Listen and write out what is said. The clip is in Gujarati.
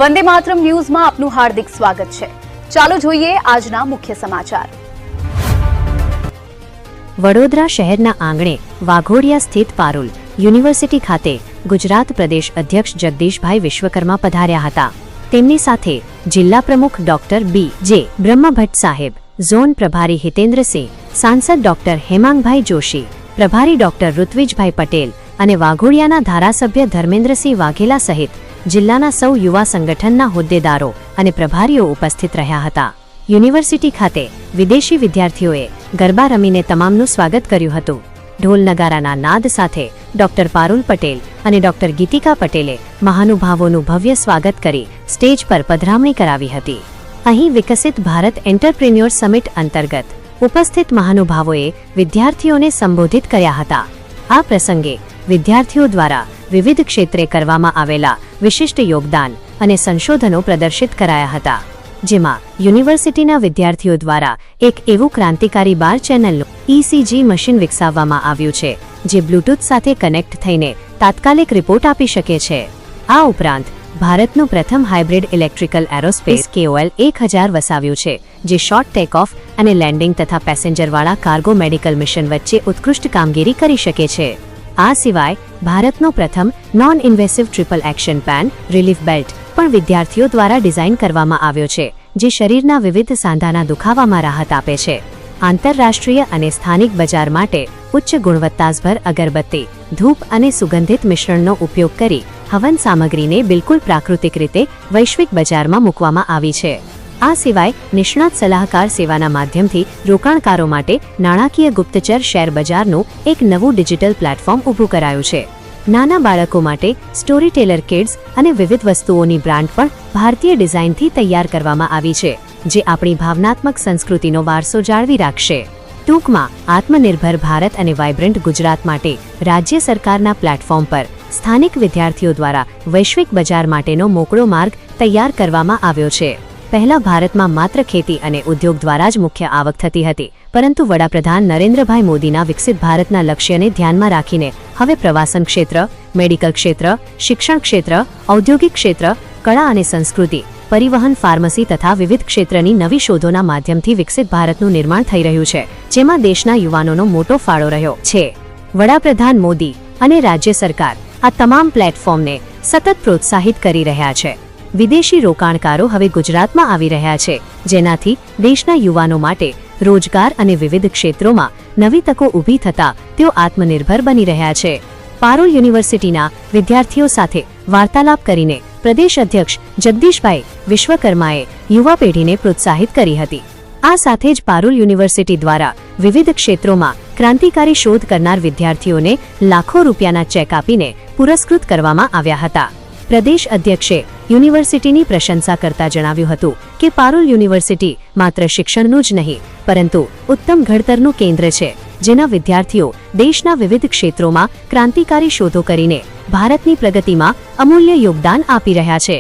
વંદે માતરમ ન્યૂઝમાં આપનું હાર્દિક સ્વાગત છે। ચાલો જોઈએ આજના મુખ્ય સમાચાર। વડોદરા શહેરના આંગણે વાઘોડિયા સ્થિત પારુલ યુનિવર્સિટી ખાતે ગુજરાત પ્રદેશ અધ્યક્ષ જગદીશભાઈ વિશ્વકર્મા પધાર્યા હતા। તેમની સાથે જિલ્લા પ્રમુખ ડોક્ટર બી જે બ્રહ્મભટ્ટ સાહેબ, ઝોન પ્રભારી હિતેન્દ્રસિંહ, સાંસદ ડોક્ટર હેમાંગભાઈ જોશી, પ્રભારી ડોક્ટર ઋત્વિજભાઈ પટેલ અને વાઘોડિયાના ધારાસભ્ય ધર્મેન્દ્રસિંહ વાઘેલા સહિત જિલ્લાના સૌ યુવા સંગઠનના હોદ્દેદારો અને પ્રભારીઓ ઉપસ્થિત રહ્યા હતા। યુનિવર્સિટી ખાતે વિદેશી વિદ્યાર્થીઓએ ગરબા રમીને તમામનું સ્વાગત કર્યું હતું। ઢોલ નગારાના નાદ સાથે ડોક્ટર પારુલ પટેલ અને ડોક્ટર ગીતિકા પટેલે મહાનુભાવોનું ભવ્ય સ્વાગત કરી સ્ટેજ પર પધરામણી કરાવી હતી। અહીં વિકસિત ભારત એન્ટરપ્રિન્યોર સમિટ અંતર્ગત ઉપસ્થિત મહાનુભાવોએ વિદ્યાર્થીઓને સંબોધિત કર્યા હતા। આ પ્રસંગે વિદ્યાર્થીઓ દ્વારા વિવિધ ક્ષેત્રે કરવામાં આવેલા વિશિષ્ટ યોગદાન અને સંશોધનો પ્રદર્શિત કરાયા હતા, જેમાં યુનિવર્સિટીના વિદ્યાર્થીઓ દ્વારા એક એવું ક્રાંતિકારી 12 ચેનલનું ECG મશીન વિકસાવવામાં આવ્યું છે, જે બ્લૂટૂથ સાથે કનેક્ટ થઈને તાત્કાલિક રિપોર્ટ આપી શકે છે। આ ઉપરાંત ભારતનું પ્રથમ હાઇબ્રિડ ઇલેક્ટ્રિકલ એરોસ્પેસ KOL 1000 વસાવ્યું છે, જે શોર્ટ ટેક ઓફ અને લેન્ડિંગ તથા પેસેન્જરવાળા કાર્ગો મેડિકલ મિશન વચ્ચે ઉત્કૃષ્ટ કામગીરી કરી શકે છે। આ સિવાય ભારતનો પ્રથમ non invasive triple action pain relief belt પણ વિદ્યાર્થીઓ દ્વારા ડિઝાઇન કરવામાં આવ્યો છે, જે શરીરના વિવિધ સાંધાના દુખાવામાં રાહત આપે છે। આંતરરાષ્ટ્રીય અને સ્થાનિક બજાર માટે ઉચ્ચ ગુણવત્તાસભર અગરબત્તી, ધૂપ અને સુગંધિત મિશ્રણનો ઉપયોગ કરી હવન સામગ્રીને બિલકુલ પ્રાકૃતિક રીતે વૈશ્વિક બજારમાં મૂકવામાં આવી છે। આ સિવાય નિષ્ણાત સલાહકાર સેવાના માધ્યમથી રોકાણકારો માટે નાણાકીય ગુપ્તચર શેર બજારનું એક નવું ડિજિટલ પ્લેટફોર્મ ઊભું કરાયું છે। નાના બાળકો માટે સ્ટોરી ટેલર કિડ્સ અને વિવિધ વસ્તુઓની બ્રાન્ડ પણ ભારતીય ડિઝાઇનથી તૈયાર કરવામાં આવી છે, જે આપણી ભાવનાત્મક સંસ્કૃતિનો વારસો જાળવી રાખશે। ટૂંકમાં આત્મનિર્ભર ભારત અને વાઇબ્રન્ટ ગુજરાત માટે રાજ્ય સરકારના પ્લેટફોર્મ પર સ્થાનિક વિદ્યાર્થીઓ દ્વારા વૈશ્વિક બજાર માટેનો મોકળો માર્ગ તૈયાર કરવામાં આવ્યો છે। પહેલા ભારતમાં માત્ર ખેતી અને ઉદ્યોગ દ્વારા જ મુખ્ય આવક થતી હતી, પરંતુ વડાપ્રધાન નરેન્દ્રભાઈ મોદીના વિકસિત ભારતના લક્ષ્યને ધ્યાનમાં રાખીને હવે પ્રવાસન ક્ષેત્ર, મેડિકલ ક્ષેત્ર, શિક્ષણ ક્ષેત્ર, ઔદ્યોગિક ક્ષેત્ર, કળા અને સંસ્કૃતિ, પરિવહન, ફાર્મસી તથા વિવિધ ક્ષેત્રની નવી શોધોના માધ્યમથી વિકસિત ભારતનું નિર્માણ થઈ રહ્યું છે, જેમાં દેશના યુવાનોનો મોટો ફાળો રહ્યો છે। વડાપ્રધાન મોદી અને રાજ્ય સરકાર આ તમામ પ્લેટફોર્મને સતત પ્રોત્સાહિત કરી રહ્યા છે। વિદેશી રોકાણકારો હવે ગુજરાતમાં આવી રહ્યા છે, જેનાથી દેશના યુવાનો માટે રોજગાર અને વિવિધ ક્ષેત્રોમાં નવી તકો ઊભી થતા તેઓ આત્મનિર્ભર બની રહ્યા છે। પારુલ યુનિવર્સિટીના વિદ્યાર્થીઓ સાથે વાર્તાલાપ કરીને પ્રદેશ અધ્યક્ષ જગદીશભાઈ વિશ્વકર્માએ યુવા પેઢીને પ્રોત્સાહિત કરી હતી। આ સાથે જ પારુલ યુનિવર્સિટી દ્વારા વિવિધ ક્ષેત્રોમાં ક્રાંતિકારી શોધ કરનાર વિદ્યાર્થીઓને લાખો રૂપિયાના ચેક આપીને પુરસ્કૃત કરવામાં આવ્યા હતા। પ્રદેશ અધ્યક્ષે યુનિવર્સિટીની પ્રશંસા કરતા જણાવ્યું હતું કે પારુલ યુનિવર્સિટી માત્ર શિક્ષણનું જ નહીં, પરંતુ ઉત્તમ ઘડતરનું કેન્દ્ર છે, જેના વિદ્યાર્થીઓ દેશના વિવિધ ક્ષેત્રોમાં ક્રાંતિકારી શોધો કરીને ભારતની પ્રગતિમાં અમૂલ્ય યોગદાન આપી રહ્યા છે।